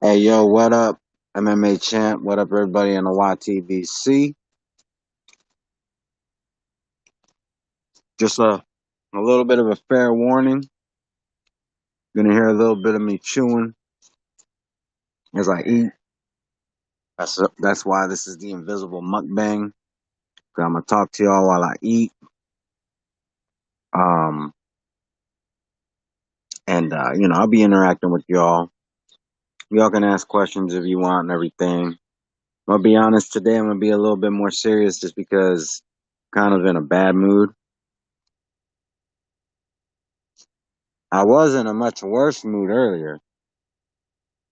Hey, yo, what up, MMA champ? What up, everybody in the YTBC? Just a little bit of a fair warning. Gonna hear a little bit of me chewing as I eat. That's why this is the invisible mukbang. I'm gonna talk to y'all while I eat. Um, and I'll be interacting with y'all. Y'all can ask questions if you want and everything. I'll be honest today. I'm gonna be a little bit more serious just because kind of in a bad mood. I was in a much worse mood earlier,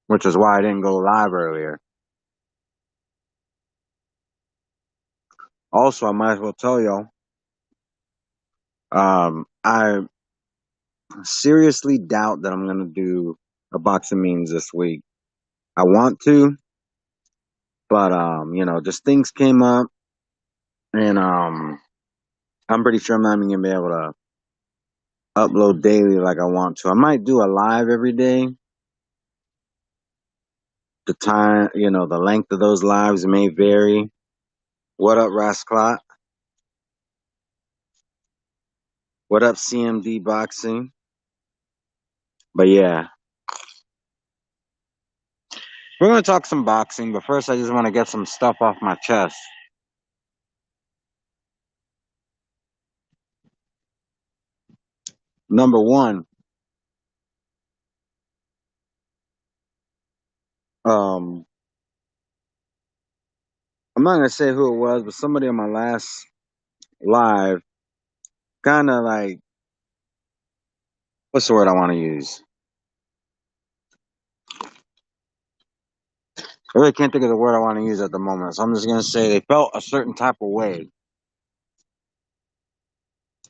which is why I didn't go live earlier. Also, I might as well tell y'all, I seriously doubt that I'm gonna do a box of memes this week. I want to, but just things came up, and I'm pretty sure I'm not even gonna be able to upload daily like I want to. I might do a live every day. The time, the length of those lives may vary. What up, Rasclot? What up, CMD Boxing? But yeah, we're gonna talk some boxing, but first I just want to get some stuff off my chest. Number one, um, I'm not gonna say who it was, but somebody on my last live kind of like, what's the word I want to use? I really can't think of the word I want to use at the moment, so I'm just gonna say they felt a certain type of way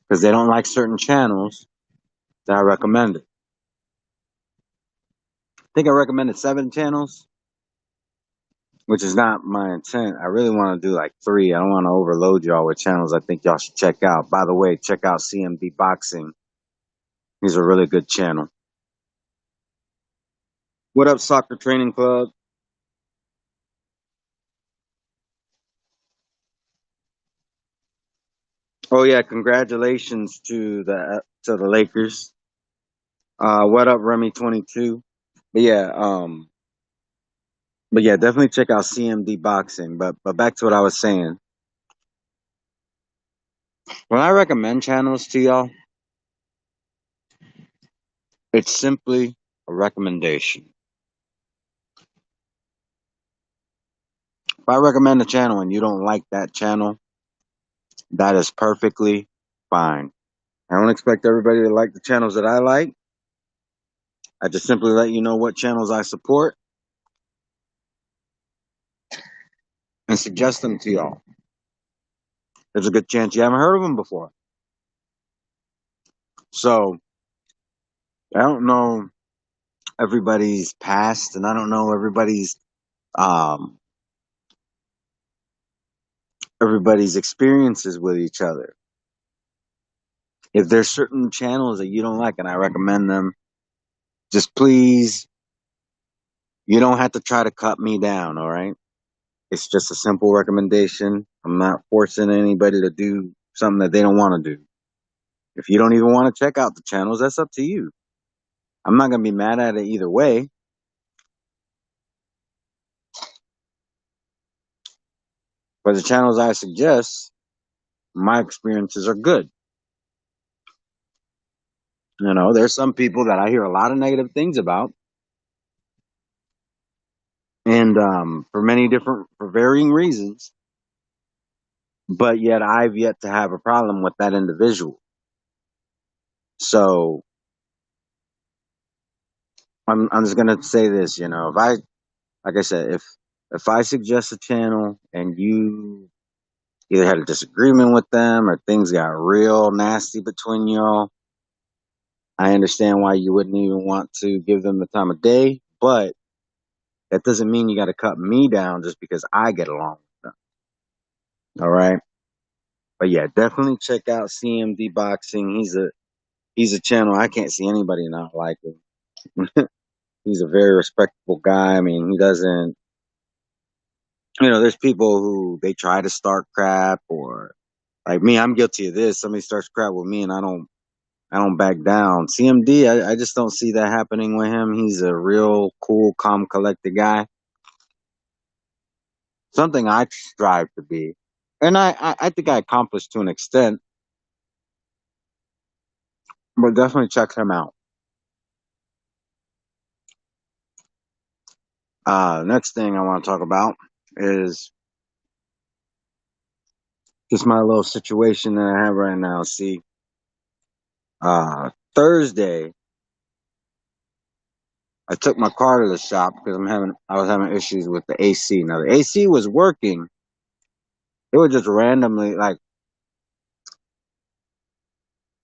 because they don't like certain channels that I recommended. I think I recommended 7 channels, which is not my intent. I really want to do like 3. I don't want to overload y'all with channels I think y'all should check out. By the way, check out CMD Boxing. He's a really good channel. What up, Soccer Training Club? Oh yeah, congratulations to the Lakers. What up, Remy 22? But yeah, definitely check out CMD Boxing. But back to what I was saying. When I recommend channels to y'all, it's simply a recommendation. If I recommend a channel and you don't like that channel, that is perfectly fine. I don't expect everybody to like the channels that I like. I just simply let you know what channels I support and suggest them to y'all. There's a good chance you haven't heard of them before. So I don't know everybody's past, and I don't know um everybody's experiences with each other. If there's certain channels that you don't like and I recommend them, just please, you don't have to try to cut me down, all right? It's just a simple recommendation. I'm not forcing anybody to do something that they don't want to do. If you don't even want to check out the channels, that's up to you. I'm not going to be mad at it either way, but the channels I suggest, my experiences are good. There's some people that I hear a lot of negative things about, and for varying reasons, but yet I've yet to have a problem with that individual. So I'm just gonna say this, if I like I said, if I suggest a channel and you either had a disagreement with them or things got real nasty between y'all, I understand why you wouldn't even want to give them the time of day, but that doesn't mean you got to cut me down just because I get along with them. All right. But yeah, definitely check out CMD Boxing. He's a channel I can't see anybody not liking. He's a very respectable guy. I mean, he doesn't, there's people who they try to start crap, or like me, I'm guilty of this. Somebody starts crap with me and I don't back down. CMD, I just don't see that happening with him. He's a real cool, calm, collected guy. Something I strive to be. And I think I accomplished to an extent, but definitely check him out. Next thing I want to talk about is just my little situation that I have right now. See, Thursday, I took my car to the shop because I was having issues with the AC. Now the AC was working. It would just randomly, like,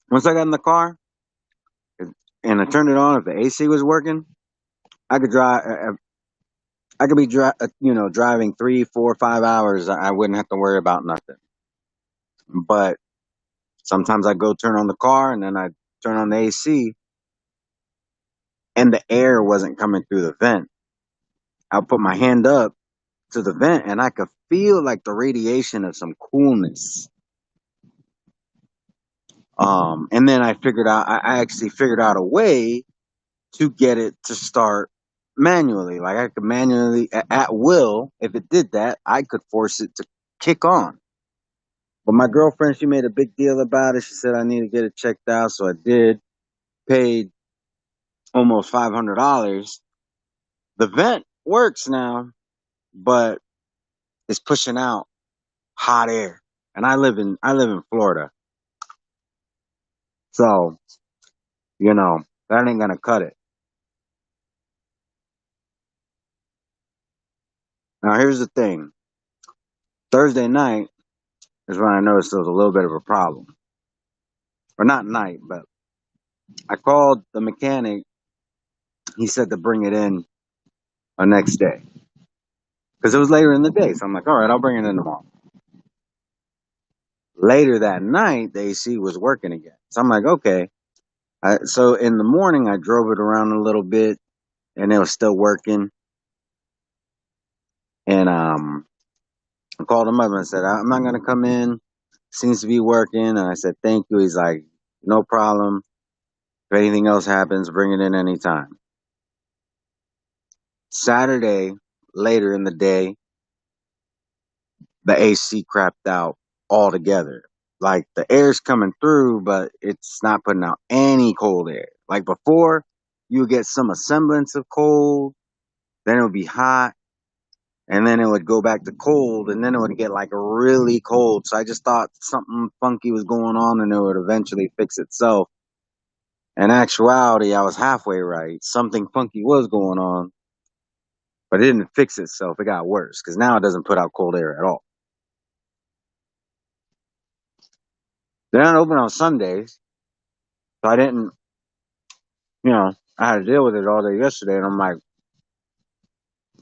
once I got in the car and I turned it on, if the AC was working, I could drive. I could be driving 3, 4, 5 hours. I wouldn't have to worry about nothing. But sometimes I go turn on the car and then I turn on the AC and the air wasn't coming through the vent. I'll put my hand up to the vent and I could feel like the radiation of some coolness. And then I actually figured out a way to get it to start manually. Like I could manually, at will, if it did that, I could force it to kick on. But my girlfriend, she made a big deal about it. She said I need to get it checked out. So I did, paid almost $500. The vent works now, but it's pushing out hot air. And I live in Florida. So, that ain't gonna cut it. Now here's the thing. Thursday night is when I noticed there was a little bit of a problem. Or not night, but I called the mechanic. He said to bring it in the next day. Because it was later in the day. So I'm like, all right, I'll bring it in tomorrow. Later that night, the AC was working again. So I'm like, okay. So in the morning, I drove it around a little bit and it was still working. And I called him up and I said, I'm not going to come in. Seems to be working. And I said, thank you. He's like, no problem. If anything else happens, bring it in anytime. Saturday, later in the day, the AC crapped out altogether. Like the air's coming through, but it's not putting out any cold air. Like before, you would get some semblance of cold, then it would be hot, and then it would go back to cold, and then it would get like really cold. So I just thought something funky was going on and it would eventually fix itself. In actuality, I was halfway right. Something funky was going on, but it didn't fix itself. It got worse because now it doesn't put out cold air at all. They're not open on Sundays, so I didn't, I had to deal with it all day yesterday, and I'm like,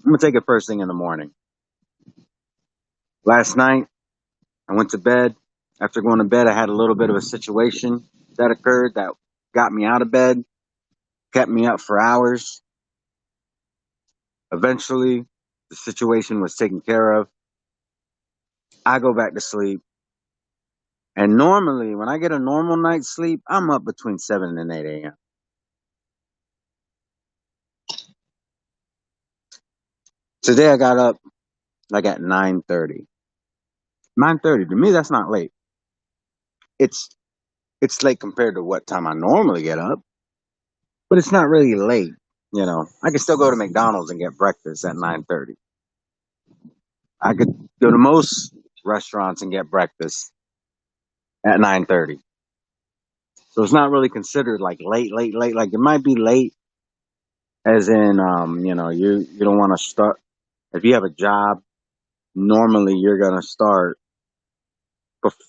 I'm gonna take it first thing in the morning. Last night, I went to bed. After going to bed, I had a little bit of a situation that occurred that got me out of bed, kept me up for hours. Eventually, the situation was taken care of. I go back to sleep. And normally, when I get a normal night's sleep, I'm up between 7 and 8 a.m. Today, I got up like at 9:30. 9:30, to me, that's not late. It's it's late compared to what time I normally get up, but it's not really late. I can still go to McDonald's and get breakfast at 9:30. I could go to most restaurants and get breakfast at 9:30. So it's not really considered like late, late, late. Like it might be late, as in, you don't want to start if you have a job. Normally, you're gonna start.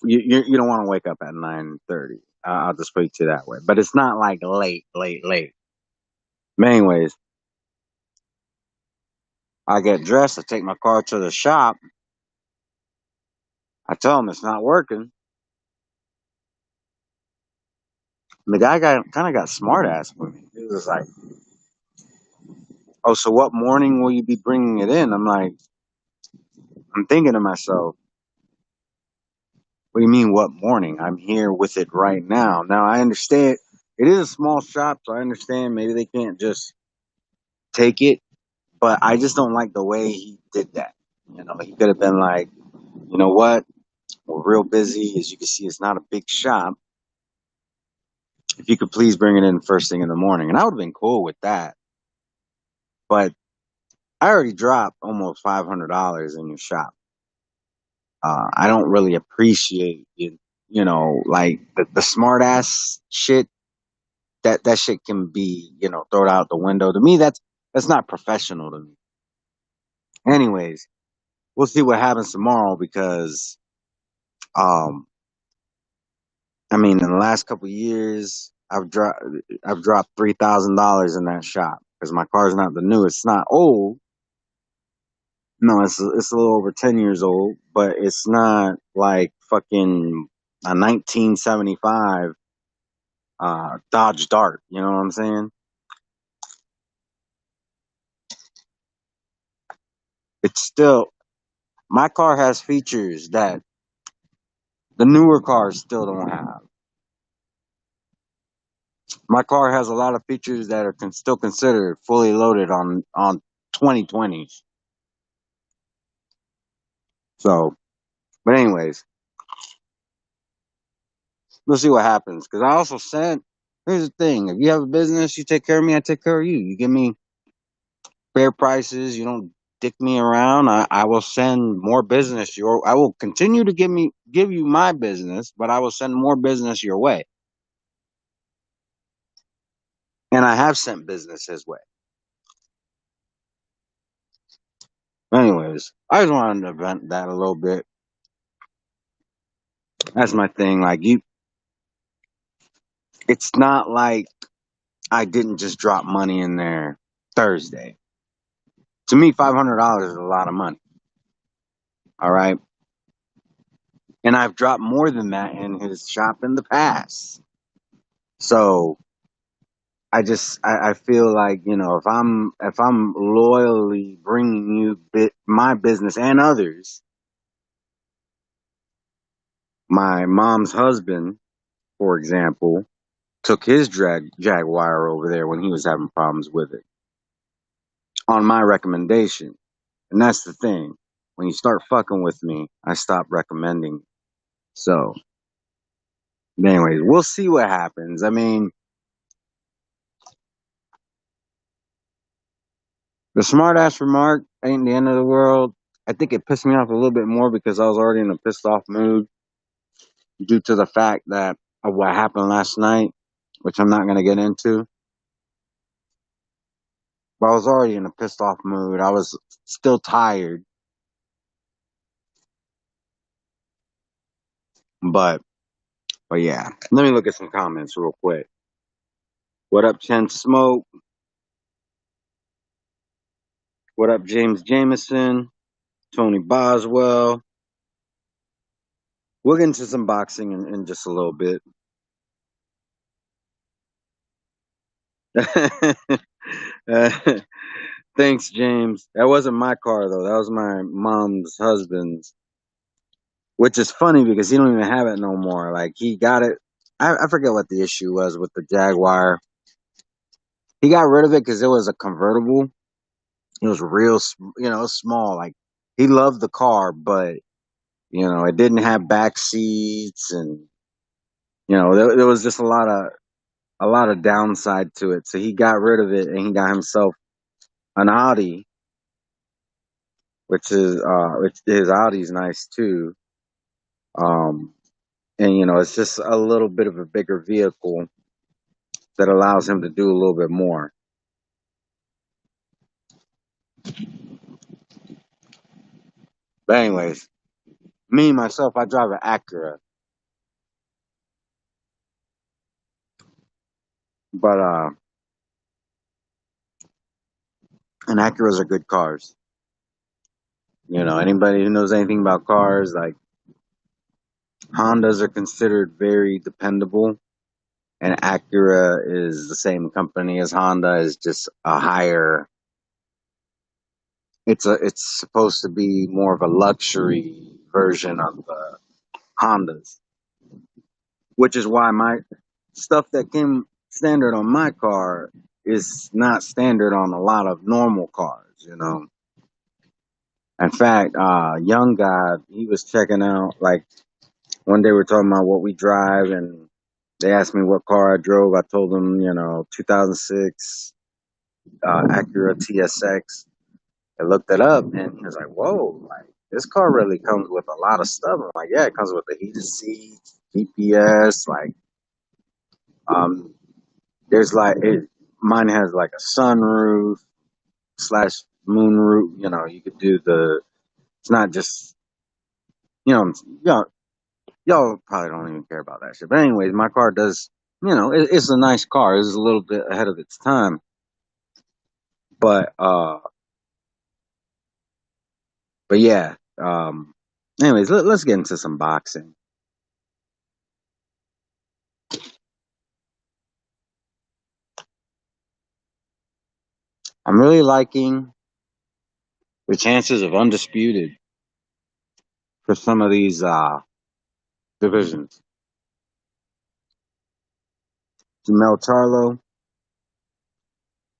You don't want to wake up at 9:30. I'll just put it to you that way. But it's not like late, late, late. But anyways, I get dressed. I take my car to the shop. I tell him it's not working. And the guy kind of got smart ass with me. He was like, oh, so what morning will you be bringing it in? I'm thinking to myself, what do you mean, what morning? I'm here with it right now. Now, I understand it is a small shop, so I understand maybe they can't just take it, but I just don't like the way he did that. He could have been like, you know what? We're real busy. As you can see, it's not a big shop. If you could please bring it in first thing in the morning. And I would have been cool with that. But I already dropped almost $500 in your shop. I don't really appreciate it, like the smart ass shit. That shit can be, thrown out the window. To me, that's not professional to me. Anyways, we'll see what happens tomorrow because, um, I mean, in the last couple of years, I've dropped $3,000 in that shop because my car's not the newest. It's not old. No, it's a little over 10 years old, but it's not like fucking a 1975 Dodge Dart. You know what I'm saying? It's still my car has features that the newer cars still don't have. My car has a lot of features that are still considered fully loaded on 2020s. So, but anyways, we'll see what happens. Because I also sent. Here's the thing: if you have a business, you take care of me. I take care of you. You give me fair prices. You don't dick me around. I will send more business your. I will continue to give you my business, but I will send more business your way. And I have sent business his way. Anyways, I just wanted to vent that a little bit. That's my thing. Like you, it's not like I didn't just drop money in there Thursday. To me, $500 is a lot of money. All right, and I've dropped more than that in his shop in the past. So I feel like if I'm loyally bringing you my business and others, my mom's husband, for example, took his Jaguar over there when he was having problems with it on my recommendation. And that's the thing. When you start fucking with me, I stop recommending. So, anyways, we'll see what happens. I mean, the smart ass remark ain't the end of the world. I think it pissed me off a little bit more because I was already in a pissed off mood due to the fact that of what happened last night, which I'm not going to get into. But I was already in a pissed off mood. I was still tired, but yeah. Let me look at some comments real quick. What up, Chen Smoke? What up, James Jameson? Tony Boswell? We'll get into some boxing in just a little bit. Uh, thanks, James. That wasn't my car though. That was my mom's husband's, which is funny because he don't even have it no more. Like he got it. I forget what the issue was with the Jaguar. He got rid of it because it was a convertible. It was real, small. Like he loved the car, but it didn't have back seats, and there was just a lot of downside to it. So he got rid of it and he got himself an Audi, which his Audi's nice too. Um, and it's just a little bit of a bigger vehicle that allows him to do a little bit more. But anyways, me myself, I drive an Acura, but and Acuras are good cars. Anybody who knows anything about cars, like Hondas are considered very dependable, and Acura is the same company as Honda, is just a higher it's supposed to be more of a luxury version of the Hondas, which is why my stuff that came standard on my car is not standard on a lot of normal cars, you know. In fact, young guy, he was checking out, like, one day we're talking about what we drive, and they asked me what car I drove. I told them, 2006 Acura TSX. I looked it up, and he was like, "Whoa, like this car really comes with a lot of stuff." I'm like, "Yeah, it comes with the heated seats, GPS, like, um, there's like it. Mine has like a sunroof slash moonroof. You know, you could do the. It's not just y'all probably don't even care about that shit. But anyways, my car does. It's a nice car. It's a little bit ahead of its time, but yeah. Anyways, let's get into some boxing. I'm really liking the chances of undisputed for some of these divisions. Jamel Charlo,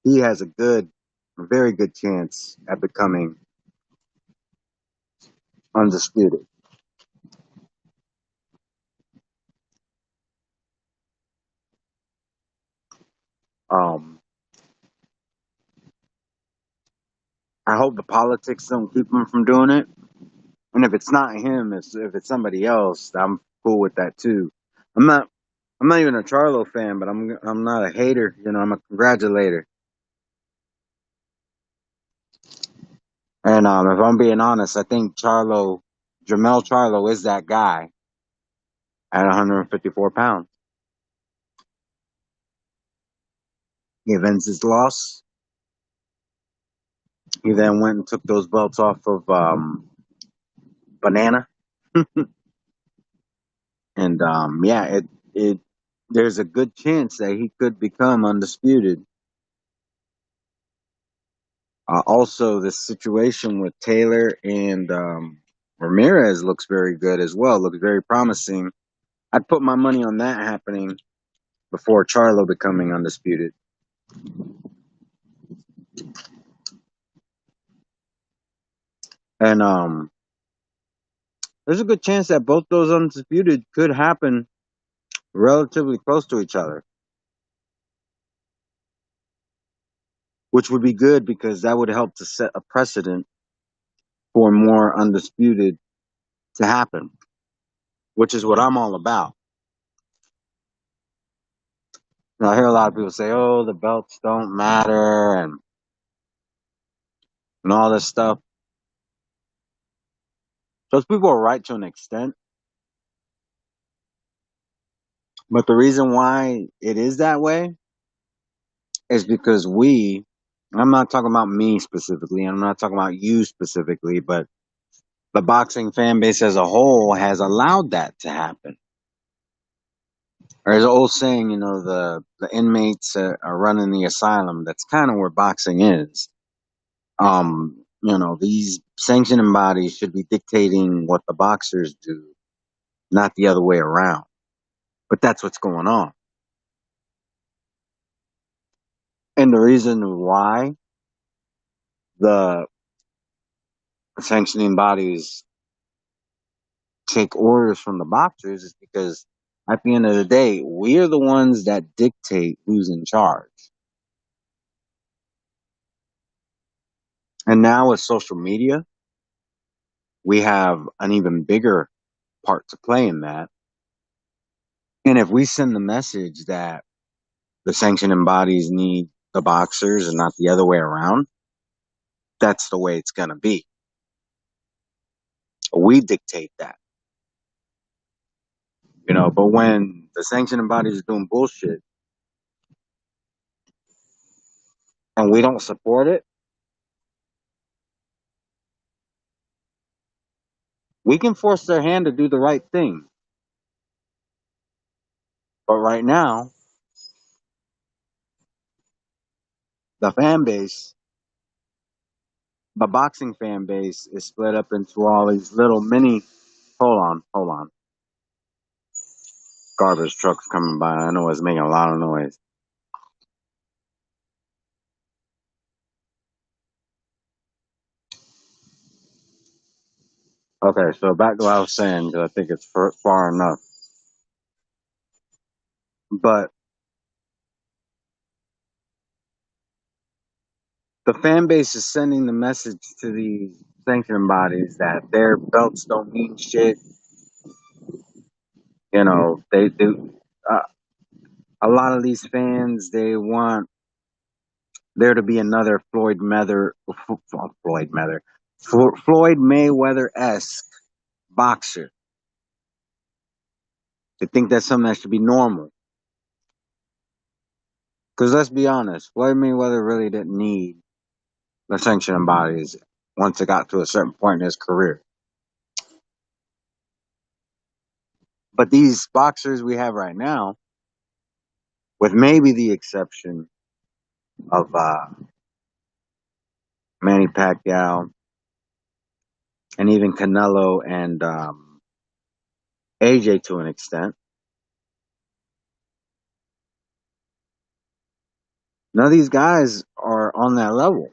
he has a very good chance at becoming undisputed. Um, I hope the politics don't keep him from doing it. And if it's not him, if it's somebody else, I'm cool with that too. I'm not I'm not even a Charlo fan, but I'm not a hater. I'm a congratulator. And if I'm being honest, I think Jamel Charlo is that guy at 154 pounds. He avenged his loss. He then went and took those belts off of Banana, and yeah, it there's a good chance that he could become undisputed. Also, the situation with Taylor and Ramirez looks very good as well. Looks very promising. I'd put my money on that happening before Charlo becoming undisputed. And there's a good chance that both those undisputed could happen relatively close to each other, which would be good because that would help to set a precedent for more undisputed to happen, which is what I'm all about. I hear a lot of people say, "Oh, the belts don't matter," and all this stuff. Those people are right to an extent, but the reason why it is that way is because I'm not talking about me specifically, I'm not talking about you specifically, but the boxing fan base as a whole has allowed that to happen. There's an old saying, the inmates are running the asylum. That's kind of where boxing is. These sanctioning bodies should be dictating what the boxers do, not the other way around. But that's what's going on. And the reason why the sanctioning bodies take orders from the boxers is because at the end of the day, we're the ones that dictate who's in charge. And now with social media, we have an even bigger part to play in that. And if we send the message that the sanctioning bodies need the boxers and not the other way around, that's the way it's going to be. We dictate that, but when the sanctioning bodies are doing bullshit and we don't support it, we can force their hand to do the right thing. But right now, the fan base the boxing fan base is split up into all these little mini. Hold on. Garbage trucks coming by. I know it's making a lot of noise. Okay, so back to what I was saying, because I think it's far enough. But the fan base is sending the message to these sanctioning bodies that their belts don't mean shit. You know, they do. A lot of these fans, they want there to be another Floyd Mayweather esque boxer. They think that's something that should be normal. Because let's be honest, Floyd Mayweather really didn't need the sanctioning bodies once it got to a certain point in his career. But these boxers we have right now, with maybe the exception of Manny Pacquiao and even Canelo and AJ to an extent, none of these guys are on that level.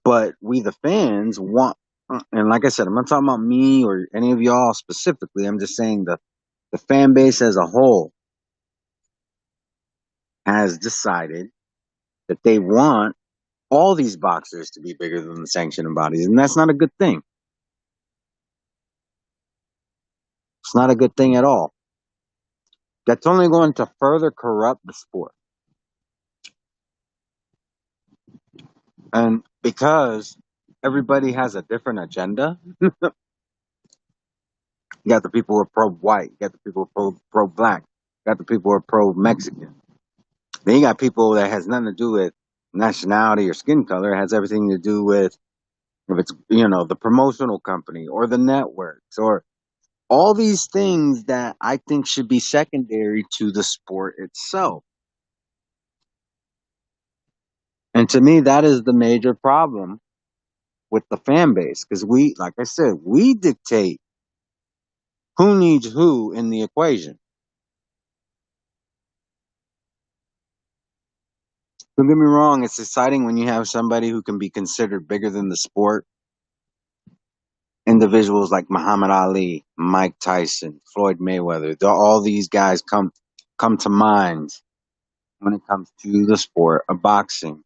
But we, the fans, want, and like I said, I'm not talking about me or any of y'all specifically. I'm just saying the fan base as a whole has decided that they want all these boxers to be bigger than the sanctioning bodies, and that's not a good thing. It's not a good thing at all. That's only going to further corrupt the sport. And because everybody has a different agenda, you got the people who are pro white, you got the people who are pro black, you got the people who are pro Mexican. Then you got people that has nothing to do with nationality or skin color. It has everything to do with if it's the promotional company or the networks or all these things that I think should be secondary to the sport itself. And to me, that is the major problem with the fan base because we, like I said, we dictate who needs who in the equation. Don't get me wrong, it's exciting when you have somebody who can be considered bigger than the sport. Individuals like Muhammad Ali, Mike Tyson, Floyd Mayweather, all these guys come to mind when it comes to the sport of boxing.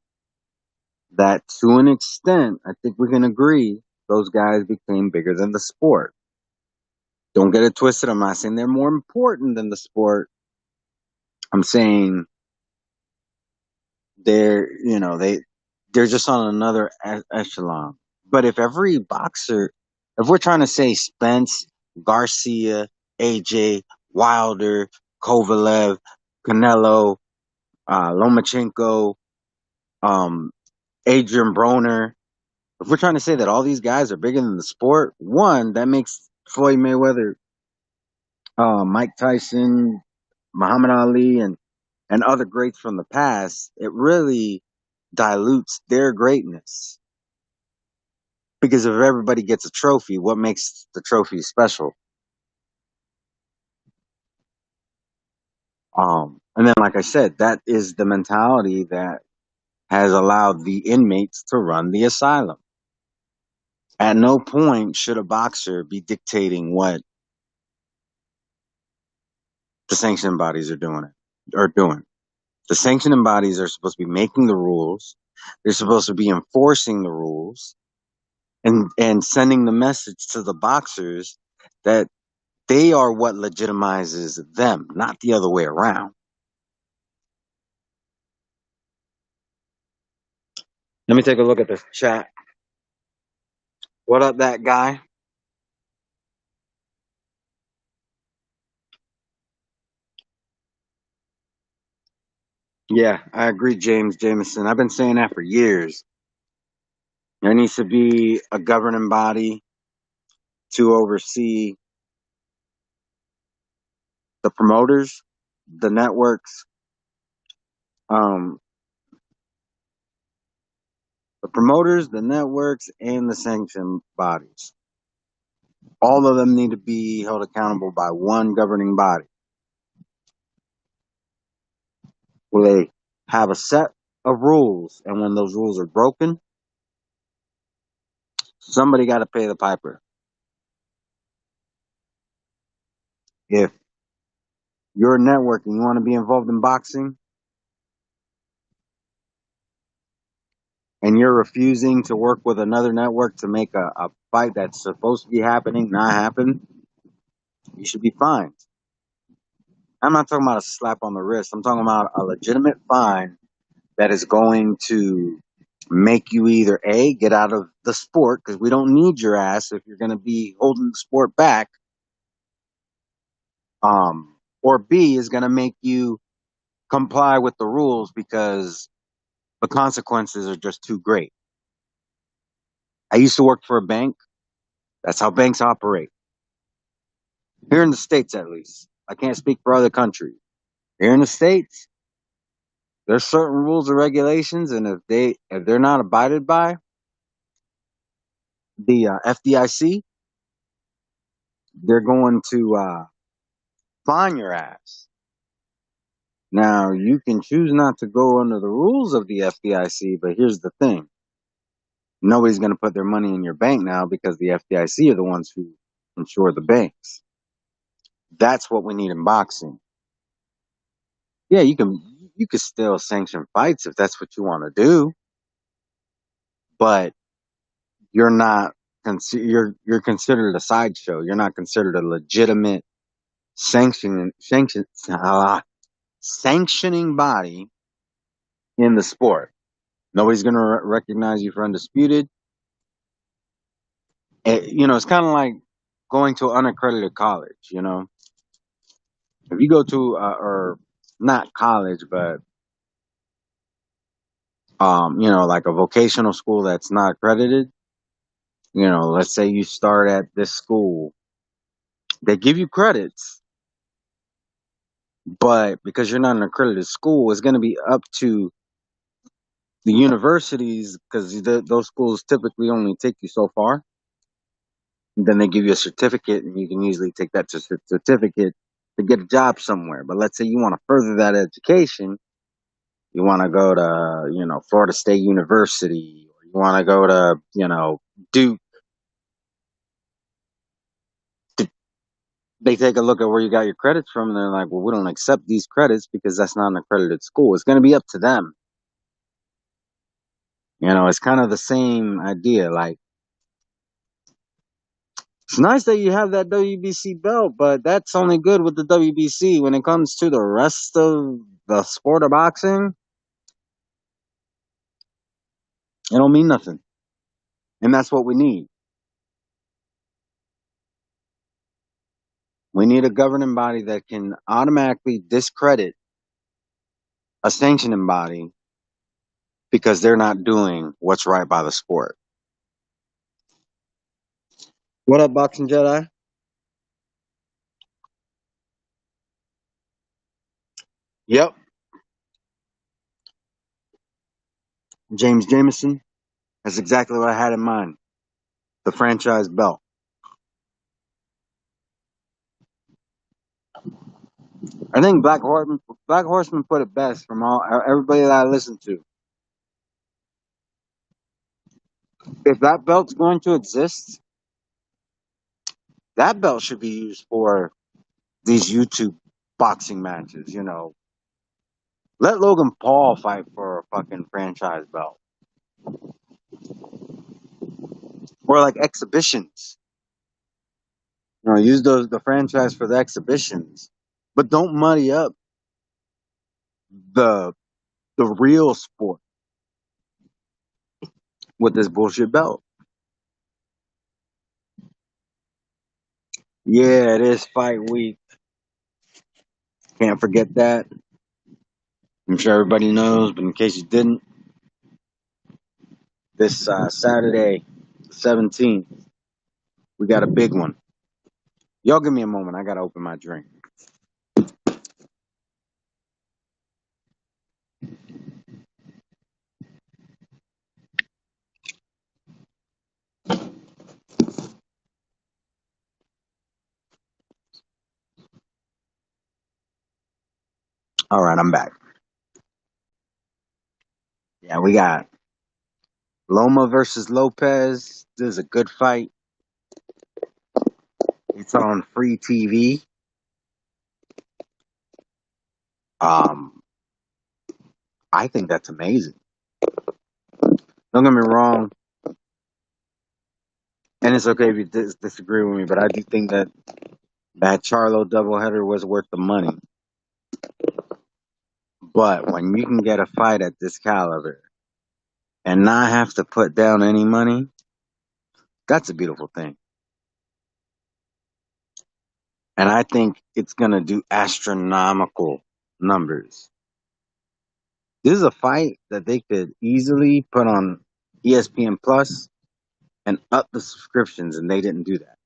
That to an extent, I think we can agree those guys became bigger than the sport. Don't get it twisted. I'm not saying they're more important than the sport. I'm saying they're just on another echelon. But if we're trying to say Spence, Garcia, AJ, Wilder, Kovalev, Canelo, Lomachenko, um, Adrian Broner, if we're trying to say that all these guys are bigger than the sport, one, that makes Floyd Mayweather, Mike Tyson, Muhammad Ali, and other greats from the past, it really dilutes their greatness. Because if everybody gets a trophy, what makes the trophy special? And then, like I said, that is the mentality that has allowed the inmates to run the asylum. At no point should a boxer be dictating what the sanctioning bodies are doing. The sanctioning bodies are supposed to be making the rules. They're supposed to be enforcing the rules and sending the message to the boxers that they are what legitimizes them, not the other way around. Let me take a look at this chat. What up, that guy? Yeah, I agree, James Jameson. I've been saying that for years. There needs to be a governing body to oversee the promoters, the networks, Um, the promoters, the networks, and the sanction bodies. All of them need to be held accountable by one governing body where they have a set of rules. And when those rules are broken, somebody got to pay the piper. If you're a network and you want to be involved in boxing and you're refusing to work with another network to make a fight that's supposed to be happening not happen, you should be fined. I'm not talking about a slap on the wrist. I'm talking about a legitimate fine that is going to make you either A, get out of the sport because we don't need your ass if you're going to be holding the sport back, or B, is going to make you comply with the rules because the consequences are just too great. I used to work for a bank. That's how banks operate. Here in the States, at least. I can't speak for other countries. Here in the States, there's certain rules and regulations, and if they're not abided by, the FDIC, they're going to fine your ass. Now, you can choose not to go under the rules of the FDIC, but here's the thing. Nobody's going to put their money in your bank now because the FDIC are the ones who insure the banks. That's what we need in boxing. Yeah, you can still sanction fights if that's what you want to do, but you're not you're considered a sideshow. You're not considered a legitimate sanctioning body in the sport. Nobody's going to recognize you for undisputed. It's kind of like going to an unaccredited college. If you go to or not college, but like a vocational school that's not accredited. Let's say you start at this school, they give you credits, but because you're not an accredited school, it's going to be up to the universities because those schools typically only take you so far. Then they give you a certificate, and you can easily take that certificate to get a job somewhere. But let's say you want to further that education, you want to go to, Florida State University, or you want to go to, Duke. They take a look at where you got your credits from, and they're like, well, we don't accept these credits because that's not an accredited school. It's going to be up to them. It's kind of the same idea. Like, it's nice that you have that WBC belt, but that's only good with the WBC. When it comes to the rest of the sport of boxing, it don't mean nothing. And that's what we need. We need a governing body that can automatically discredit a sanctioning body because they're not doing what's right by the sport. What up, Boxing Jedi? Yep. James Jameson. That's exactly what I had in mind. The franchise belt. I think Black Horseman put it best from everybody that I listened to. If that belt's going to exist, that belt should be used for these YouTube boxing matches. Let Logan Paul fight for a fucking franchise belt, or like exhibitions. Use the franchise for the exhibitions, but don't muddy up the the real sport with this bullshit belt. Yeah, it is fight week. Can't forget that. I'm sure everybody knows, but in case you didn't, this Saturday, 17th, we got a big one. Y'all give me a moment. I got to open my drink. All right, I'm back. Yeah, we got Loma versus Lopez. This is a good fight. It's on free TV. Um, I think that's amazing. Don't get me wrong, and it's okay if you disagree with me, but I do think that that Charlo doubleheader was worth the money. But when you can get a fight at this caliber and not have to put down any money, that's a beautiful thing. And I think it's going to do astronomical numbers. This is a fight that they could easily put on ESPN Plus and up the subscriptions, and they didn't do that.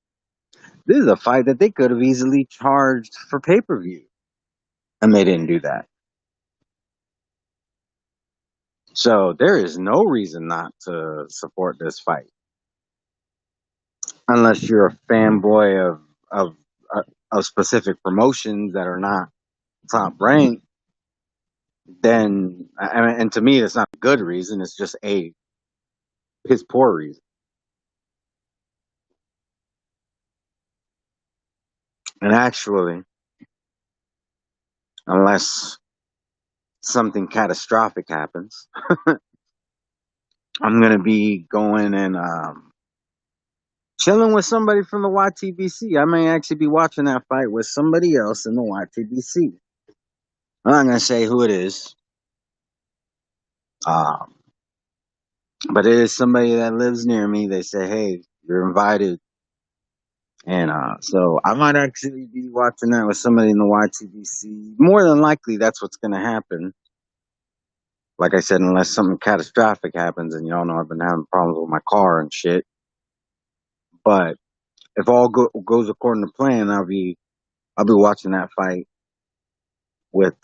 This is a fight that they could have easily charged for pay per view, and they didn't do that. So there is no reason not to support this fight, unless you're a fanboy of of specific promotions that are not top ranked. Then, and to me, it's not a good reason. It's just a piss poor reason. And actually, unless something catastrophic happens, I'm gonna be going and chilling with somebody from the YTBC. I may actually be watching that fight with somebody else in the YTBC. I'm not gonna say who it is, um, but it is somebody that lives near me. They say, "Hey, you're invited," and so I might actually be watching that with somebody in the YTBC. More than likely, that's what's gonna happen. Like I said, unless something catastrophic happens, and y'all know I've been having problems with my car and shit. But if all goes according to plan, I'll be watching that fight with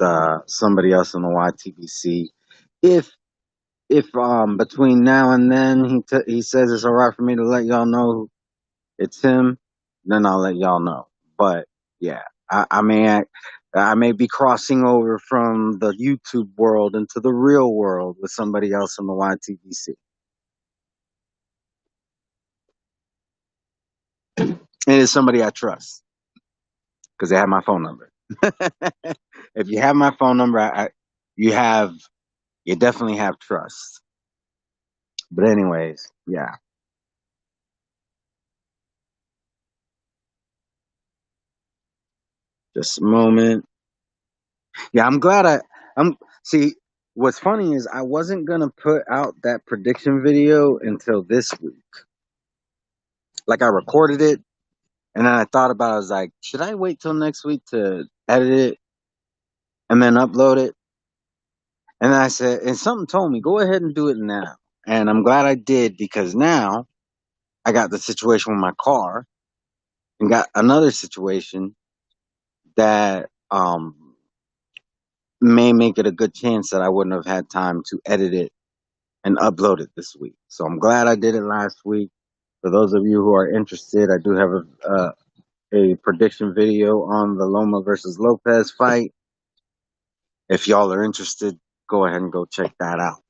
somebody else in the YTBC. If if between now and then he says it's all right for me to let y'all know it's him, then I'll let y'all know. But yeah, I may be crossing over from the YouTube world into the real world with somebody else in the YTBC. It is somebody I trust because they have my phone number. If you have my phone number, you have you definitely have trust. But anyways, yeah, just a moment. Yeah, I'm glad I'm see what's funny is I wasn't gonna put out that prediction video until this week. Like I recorded it and then I thought about it, I was like, should I wait till next week to edit it and then upload it? And then I said and something told me, go ahead and do it now. And I'm glad I did because now I got the situation with my car and got another situation that may make it a good chance that I wouldn't have had time to edit it and upload it this week. So I'm glad I did it last week. For those of you who are interested, I do have a prediction video on the Loma versus Lopez fight. If y'all are interested, go ahead and go check that out.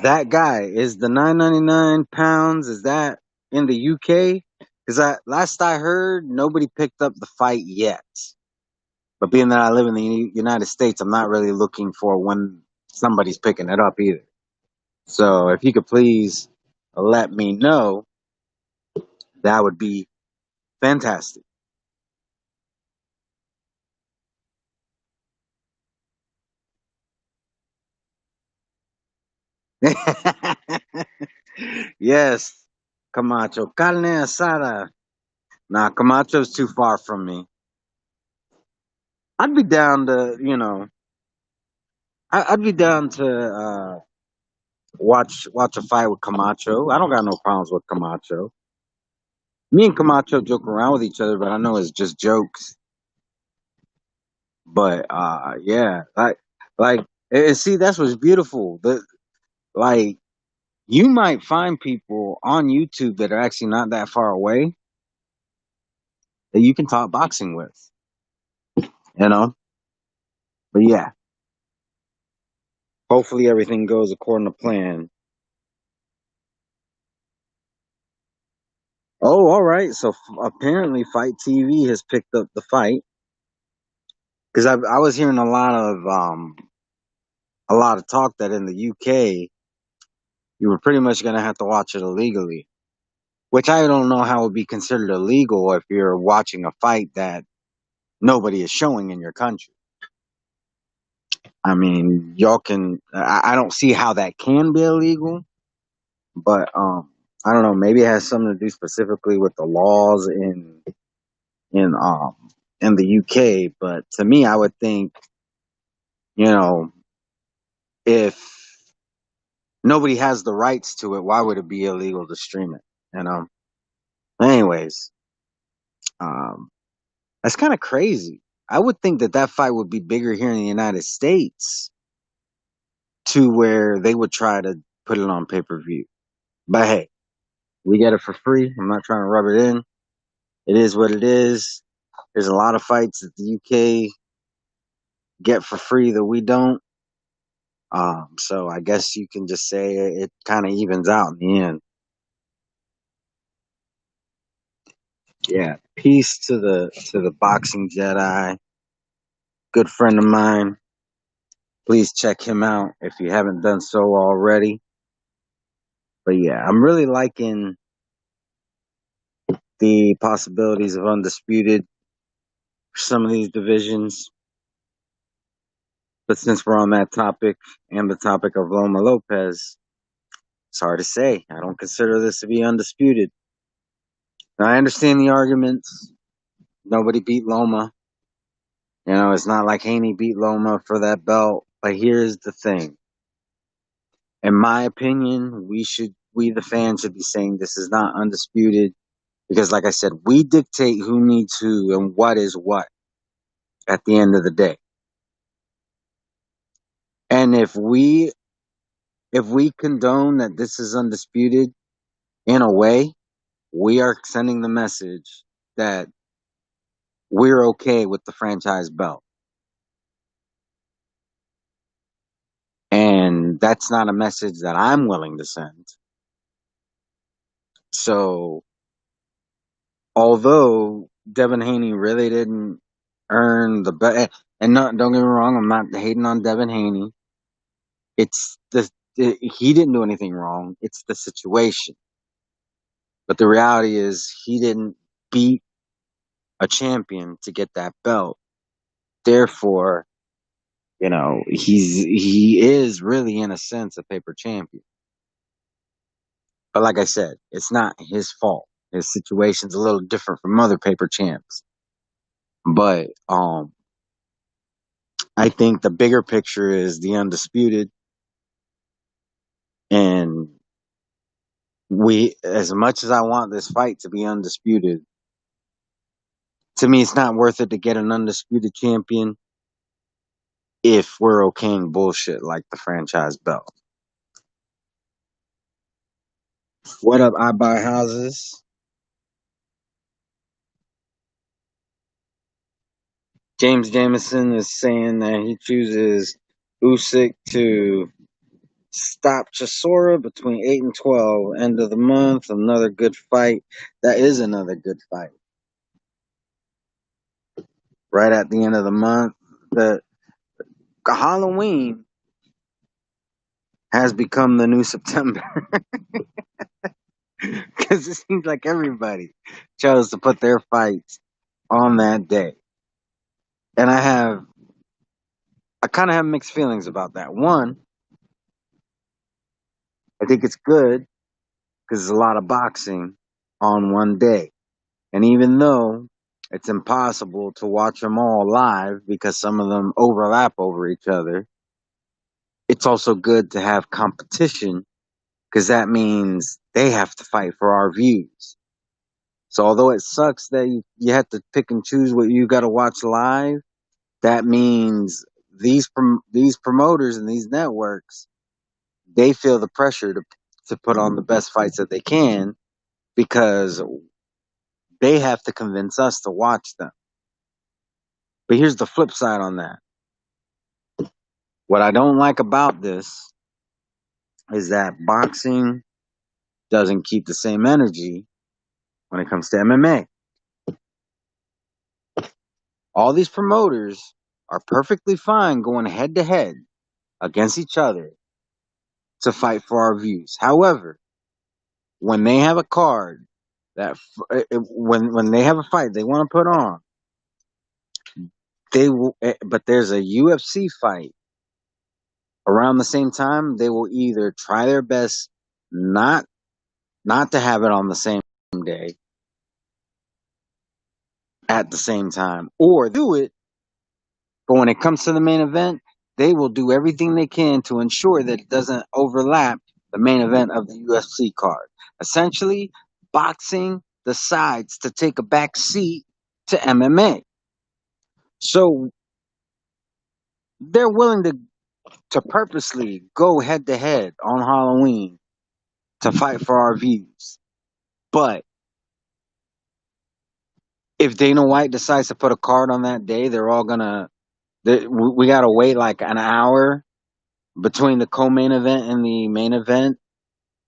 That guy is the 999 pounds. Is that in the UK? Because last I heard, nobody picked up the fight yet. But being that I live in the United States, I'm not really looking for when somebody's picking it up either. So if you could please let me know, that would be fantastic. Yes, Camacho. Carne asada. Nah, Camacho's too far from me. I'd be down to, I'd be down to watch a fight with Camacho. I don't got no problems with Camacho. Me and Camacho joke around with each other, but I know it's just jokes. But yeah, like and see that's what's beautiful. Like you might find people on YouTube that are actually not that far away that you can talk boxing with. you know. But yeah, hopefully everything goes according to plan. Oh, all right. So apparently, Fight TV has picked up the fight because I was hearing a lot of talk that in the UK you were pretty much going to have to watch it illegally, which I don't know how it would be considered illegal if you're watching a fight that nobody is showing in your country. I mean, y'all can. I don't see how that can be illegal, but I don't know. Maybe it has something to do specifically with the laws in um in the UK. But to me, I would think, you know, if nobody has the rights to it, why would it be illegal to stream it? You know. Anyways, um, that's kind of crazy. I would think that that fight would be bigger here in the United States to where they would try to put it on pay per view. But hey, we get it for free. I'm not trying to rub it in. It is what it is. There's a lot of fights that the UK get for free that we don't. So I guess you can just say it kind of evens out in the end. Yeah. Peace to the boxing Jedi. Good friend of mine. Please check him out if you haven't done so already. But yeah, I'm really liking the possibilities of undisputed for some of these divisions. But since we're on that topic and the topic of Loma Lopez, it's hard to say. I don't consider this to be undisputed. Now, I understand the arguments. Nobody beat Loma. You know, it's not like Haney beat Loma for that belt. But here's the thing. In my opinion, we the fans should be saying this is not undisputed because, like I said, we dictate who needs who and what is what at the end of the day. And if we condone that this is undisputed in a way, we are sending the message that we're okay with the franchise belt. And that's not a message that I'm willing to send. So, although Devin Haney really didn't earn the belt, and don't get me wrong, I'm not hating on Devin Haney. It's he didn't do anything wrong. It's the situation. But the reality is he didn't beat a champion to get that belt. Therefore, you know, he is really in a sense a paper champion. But like I said, it's not his fault. His situation's a little different from other paper champs. But I think the bigger picture is the undisputed, and we, as much as I want this fight to be undisputed, to me it's not worth it to get an undisputed champion if we're okaying bullshit like the franchise belt. What up, I buy houses? James Jameson is saying that he chooses Usyk to stop Chisora between 8 and 12. End of the month, another good fight. That is another good fight. Right at the end of the month, the Halloween has become the new September because it seems like everybody chose to put their fights on that day. And I kind of have mixed feelings about that. One, I think it's good because there's a lot of boxing on one day. And even though it's impossible to watch them all live because some of them overlap over each other, it's also good to have competition because that means they have to fight for our views. So although it sucks that you have to pick and choose what you got to watch live, that means these promoters and these networks, they feel the pressure to put on the best fights that they can because they have to convince us to watch them. But here's the flip side on that. What I don't like about this is that boxing doesn't keep the same energy when it comes to MMA. All these promoters are perfectly fine going head to head against each other to fight for our views. However, when they have a card when they have a fight they want to put on, they will. But there's a UFC fight around the same time. They will either try their best not not to have it on the same day at the same time, or do it. But when it comes to the main event, they will do everything they can to ensure that it doesn't overlap the main event of the UFC card. Essentially, boxing decides to take a back seat to MMA. So they're willing to purposely go head to head on Halloween to fight for our views. But if Dana White decides to put a card on that day, they're all gonna. We gotta wait like an hour between the co-main event and the main event,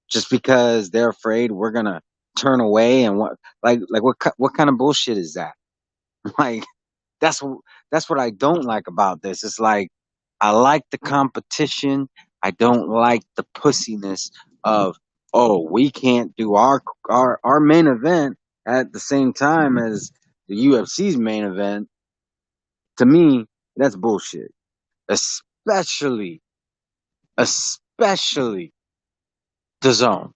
just because they're afraid we're gonna turn away. And what kind of bullshit is that? Like that's that's what I don't like about this. It's like I like the competition. I don't like the pussiness of, oh, we can't do our main event at the same time as the UFC's main event. To me, that's bullshit. Especially, especially DAZN.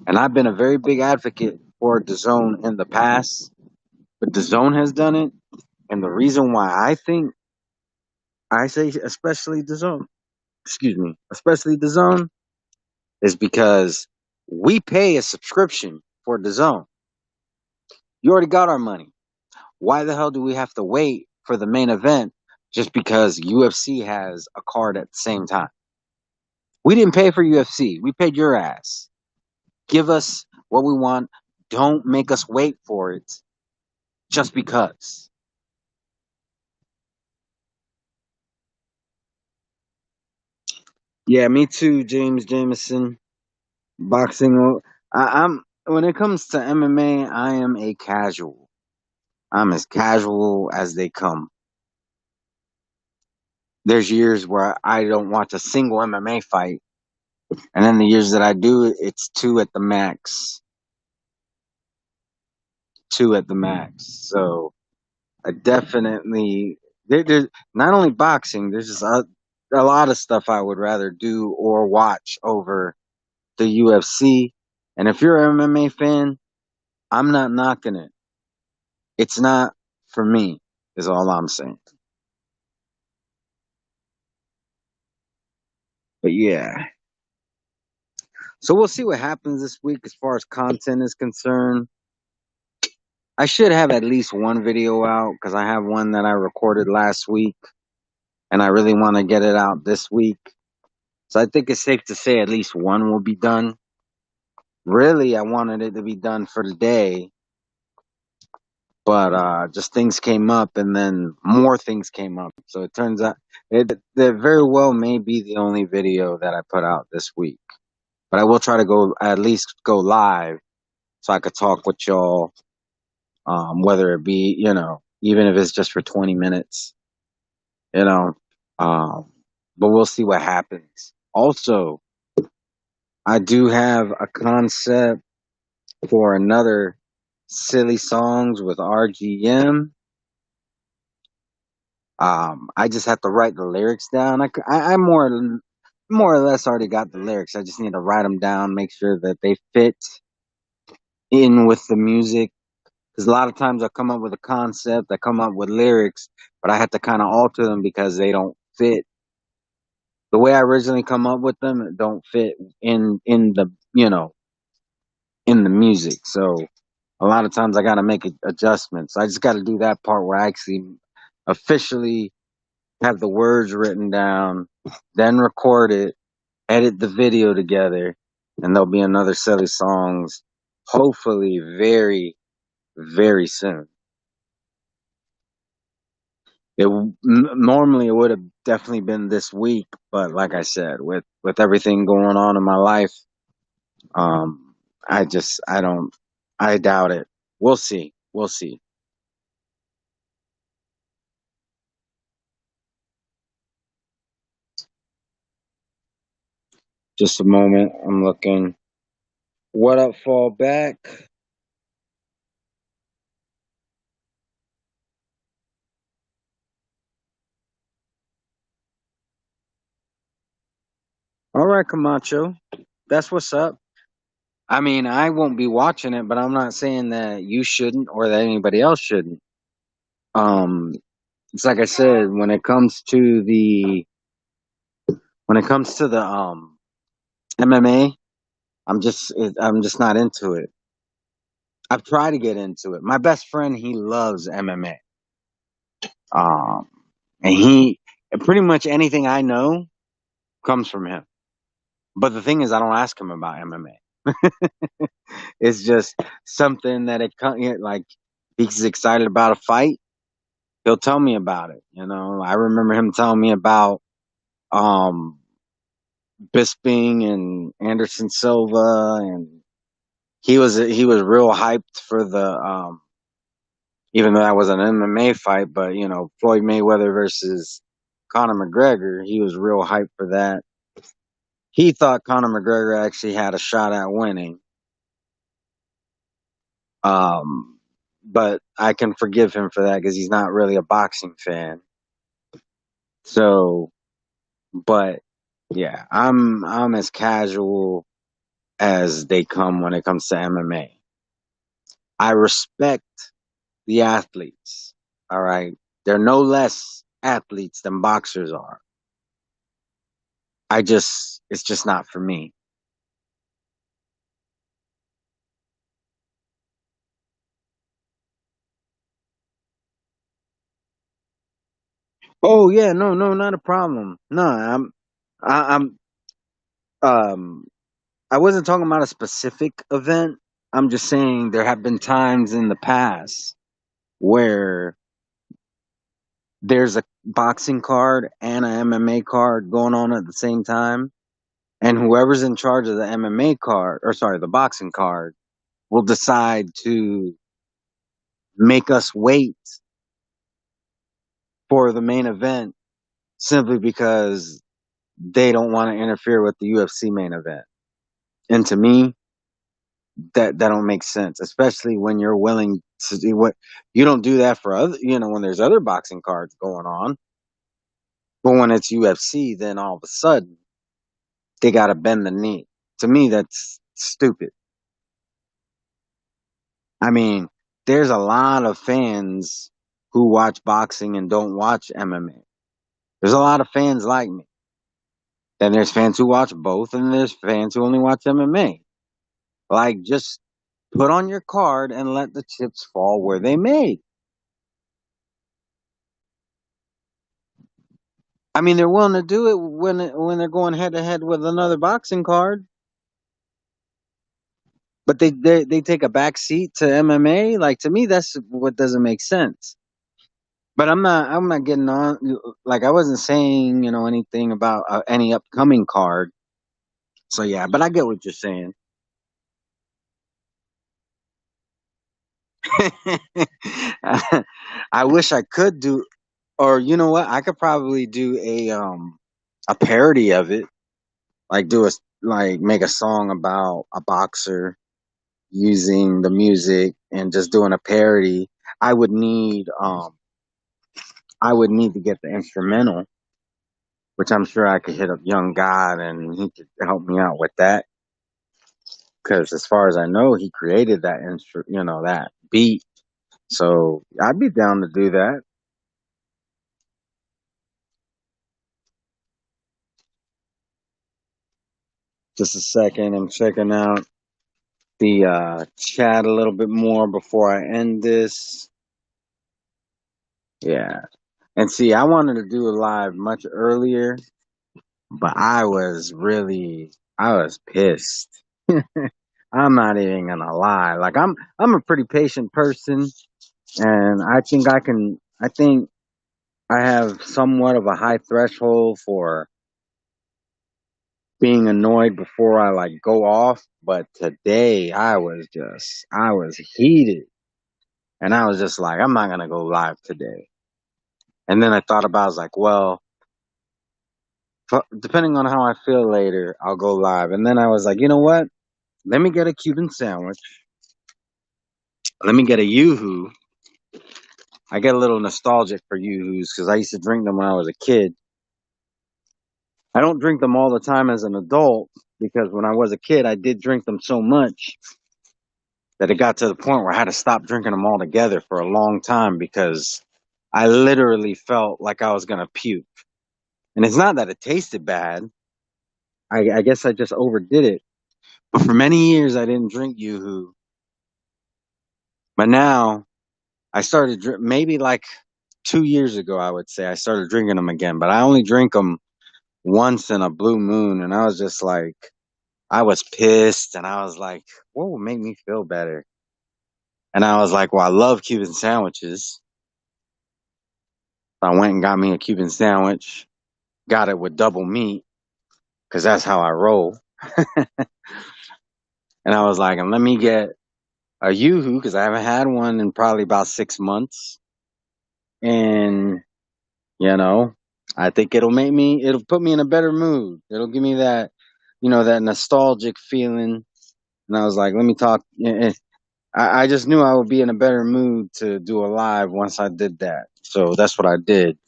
And I've been a very big advocate for DAZN in the past, but DAZN has done it. And the reason why I say especially DAZN, excuse me, especially DAZN, is because we pay a subscription for DAZN. You already got our money. Why the hell do we have to wait for the main event just because UFC has a card at the same time? We didn't pay for UFC. We paid your ass. Give us what we want. Don't make us wait for it just because. Yeah, me too, James Jameson. Boxing. I'm when it comes to MMA, I am a casual. I'm as casual as they come. There's years where I don't watch a single MMA fight, and then the years that I do, it's two at the max. Two at the max. So I definitely there's not only boxing. There's just a lot of stuff I would rather do or watch over the UFC. And if you're an MMA fan, I'm not knocking it. It's not for me, is all I'm saying. But yeah. So we'll see what happens this week as far as content is concerned. I should have at least one video out because I have one that I recorded last week and I really want to get it out this week. So I think it's safe to say at least one will be done. Really, I wanted it to be done for the day, but just things came up and then more things came up. So it turns out it very well may be the only video that I put out this week. But I will try to go at least go live so I could talk with y'all, whether it be, even if it's just for 20 minutes, you know. Um, but we'll see what happens. Also, I do have a concept for another silly songs with RGM. I just have to write the lyrics down. I more or less already got the lyrics. I just need to write them down, make sure that they fit in with the music. Because a lot of times I come up with a concept, I come up with lyrics, but I have to kind of alter them because they don't fit the way I originally come up with them. It don't fit in the in the music. So a lot of times I got to make adjustments. I just got to do that part where I actually officially have the words written down, then record it, edit the video together, and there'll be another silly songs, hopefully very, very soon. Normally it would have definitely been this week, but like I said, with everything going on in my life, um, I don't, I doubt it. We'll see. We'll see. Just a moment. I'm looking. What up, fall back? All right, Camacho. That's what's up. I mean, I won't be watching it, but I'm not saying that you shouldn't or that anybody else shouldn't. Um, it's like I said, when it comes to the MMA, I'm just not into it. I've tried to get into it. My best friend, he loves MMA. Um, and pretty much anything I know comes from him. But the thing is, I don't ask him about MMA. It's just something that like he's excited about a fight. He'll tell me about it. You know, I remember him telling me about um Bisping and Anderson Silva, and he was real hyped for the even though that was an MMA fight, but you know, Floyd Mayweather versus Conor McGregor, he was real hyped for that. He thought Conor McGregor actually had a shot at winning. Um, but I can forgive him for that because he's not really a boxing fan. So, but yeah, I'm as casual as they come when it comes to MMA. I respect the athletes. All right, they're no less athletes than boxers are. It's just not for me. Oh yeah, no, no, not a problem. No, I'm, um, I wasn't talking about a specific event. I'm just saying there have been times in the past where there's a boxing card and a MMA card going on at the same time, and whoever's in charge of the MMA card, or sorry, the boxing card, will decide to make us wait for the main event simply because they don't want to interfere with the UFC main event. And to me, that don't make sense, especially when you're willing to do what you don't do that for other, when there's other boxing cards going on. But when it's UFC, then all of a sudden they got to bend the knee. To me, that's stupid. I mean, there's a lot of fans who watch boxing and don't watch MMA. There's a lot of fans like me. Then there's fans who watch both, and there's fans who only watch MMA. Like, just put on your card and let the chips fall where they may. I mean, they're willing to do it when they're going head to head with another boxing card, but they take a back seat to MMA. Like, to me, that's what doesn't make sense. But I'm not getting on. Like, I wasn't saying anything about any upcoming card. So yeah, but I get what you're saying. I wish I could do, or you know what? I could probably do a parody of it, like like make a song about a boxer using the music and just doing a parody. I would need I would need to get the instrumental, which I'm sure I could hit up Young God and he could help me out with that. Because as far as I know, he created that beat. So I'd be down to do that. Just a second, I'm checking out the chat a little bit more before I end this. Yeah. And see, I wanted to do a live much earlier, but I was pissed. I'm not even gonna lie. Like I'm a pretty patient person, and I think I have somewhat of a high threshold for being annoyed before I like go off, but today I was heated and I was just like, I'm not going to go live today. And then I thought about, I was like, well, depending on how I feel later, I'll go live. And then I was like, you know what? Let me get a Cuban sandwich. Let me get a Yoo-hoo. I get a little nostalgic for Yoo-hoos because I used to drink them when I was a kid. I don't drink them all the time as an adult because when I was a kid, I did drink them so much that it got to the point where I had to stop drinking them altogether for a long time because I literally felt like I was going to puke. And it's not that it tasted bad. I guess I just overdid it. But for many years, I didn't drink Yoo-hoo. But now I started, maybe like 2 years ago, I would say, I started drinking them again. But I only drink them once in a blue moon. And I was just like, I was pissed. And I was like, what will make me feel better? And I was like, well, I love Cuban sandwiches. I went and got me a Cuban sandwich, got it with double meat because that's how I roll. And I was like, and let me get a Yoo-hoo because I haven't had one in probably about 6 months. And, you know, I think it'll put me in a better mood. It'll give me that, that nostalgic feeling. And I was like, let me talk. I just knew I would be in a better mood to do a live once I did that. So that's what I did.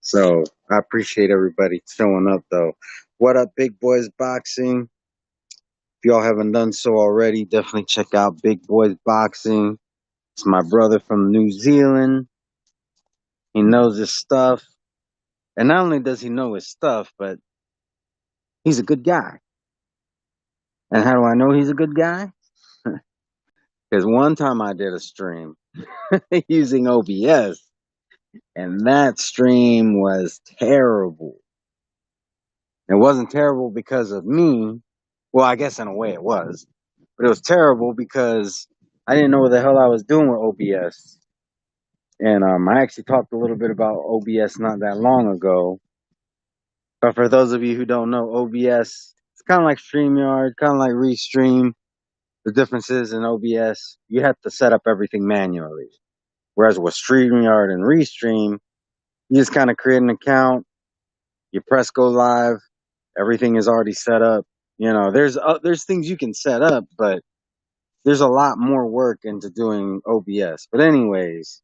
So I appreciate everybody showing up though. What up, Big Boys Boxing? If y'all haven't done so already, definitely check out Big Boys Boxing. It's my brother from New Zealand. He knows his stuff. And not only does he know his stuff, but he's a good guy. And how do I know he's a good guy? Because one time I did a stream using OBS, and that stream was terrible. It wasn't terrible because of me. Well, I guess in a way it was. But it was terrible because I didn't know what the hell I was doing with OBS. And I actually talked a little bit about OBS not that long ago. But for those of you who don't know, OBS, it's kind of like StreamYard, kind of like Restream. The difference is in OBS, you have to set up everything manually. Whereas with StreamYard and Restream, you just kind of create an account, you press go live, everything is already set up. There's things you can set up, but there's a lot more work into doing OBS. But anyways,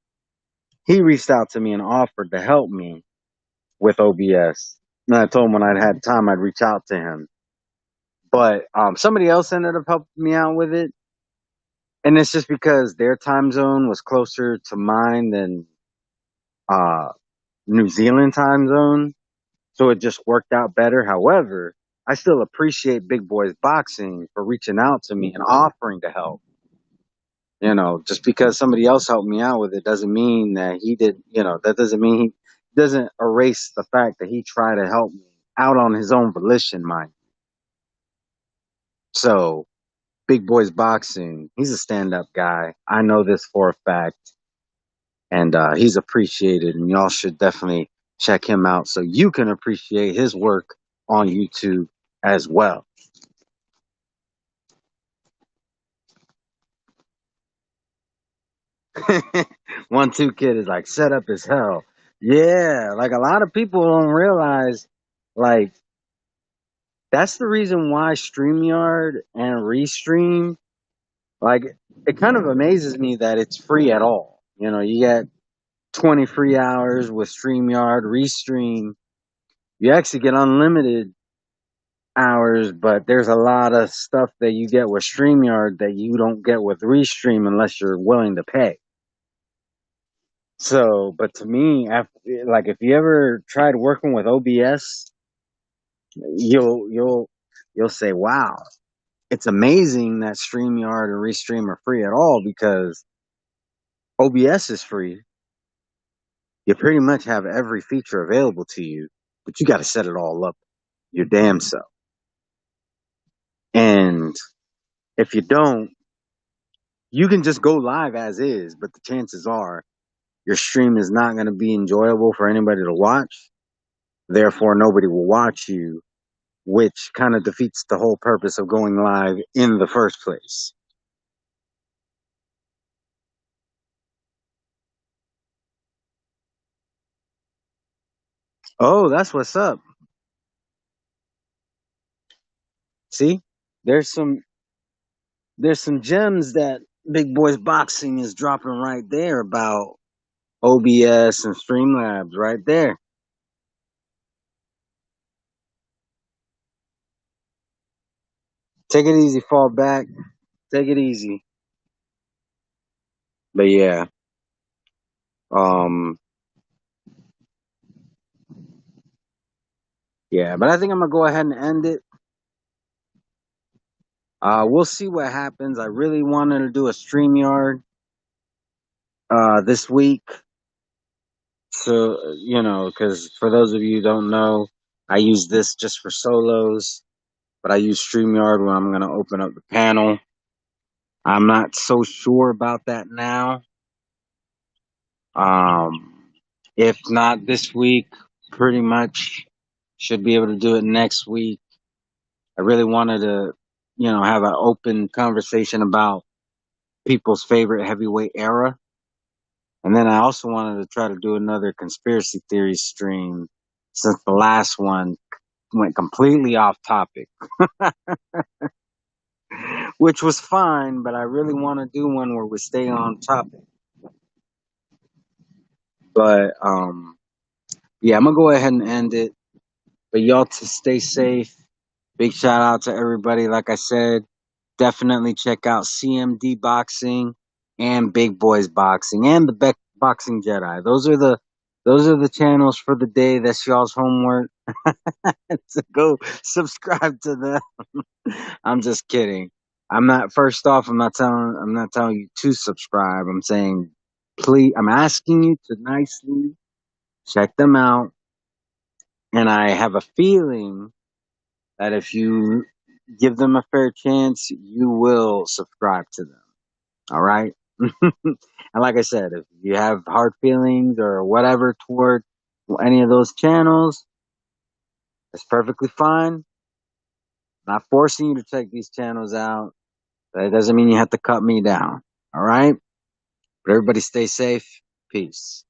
he reached out to me and offered to help me with OBS. And I told him when I'd had time, I'd reach out to him. But somebody else ended up helping me out with it. And it's just because their time zone was closer to mine than uh, New Zealand time zone. So it just worked out better. However, I still appreciate Big Boys Boxing for reaching out to me and offering to help. Just because somebody else helped me out with it doesn't mean that he did, that doesn't mean he doesn't erase the fact that he tried to help me out on his own volition, mind. So, Big Boys Boxing, he's a stand up guy. I know this for a fact. And he's appreciated, and y'all should definitely check him out so you can appreciate his work on YouTube as well. One Two Kid is like set up as hell. Yeah, like a lot of people don't realize, like that's the reason why StreamYard and Restream, like it kind of amazes me that it's free at all. You get 20 free hours with StreamYard, Restream. You actually get unlimited hours, but there's a lot of stuff that you get with StreamYard that you don't get with Restream unless you're willing to pay. So, but to me, like if you ever tried working with OBS, you'll say, "Wow, it's amazing that StreamYard and Restream are free at all because OBS is free. You pretty much have every feature available to you, but you got to set it all up your damn self. And if you don't, you can just go live as is, but the chances are your stream is not going to be enjoyable for anybody to watch. Therefore, nobody will watch you, which kind of defeats the whole purpose of going live in the first place. Oh, that's what's up. See, there's some there's some gems that Big Boys Boxing is dropping right there about OBS and Streamlabs right there. Take it easy, fall back. Take it easy. But yeah, um, yeah. But I think I'm gonna go ahead and end it. We'll see what happens. I really wanted to do a StreamYard this week. So, because for those of you who don't know, I use this just for solos, but I use StreamYard when I'm going to open up the panel. I'm not so sure about that now. Um, if not this week, pretty much should be able to do it next week. I really wanted to, have an open conversation about people's favorite heavyweight era. And then I also wanted to try to do another conspiracy theory stream since the last one went completely off topic, which was fine, but I really want to do one where we stay on topic. But yeah, I'm gonna go ahead and end it. But y'all to stay safe. Big shout out to everybody. Like I said, definitely check out CMD Boxing and Big Boys Boxing and the Boxing Jedi. Those are the channels for the day. That's y'all's homework. So go subscribe to them. I'm just kidding. I'm not first off, I'm not telling you to subscribe. I'm saying please I'm asking you to nicely check them out. And I have a feeling that if you give them a fair chance, you will subscribe to them. All right. And like I said, if you have hard feelings or whatever toward any of those channels, it's perfectly fine. Not forcing you to check these channels out. That doesn't mean you have to cut me down. All right. But everybody stay safe. Peace.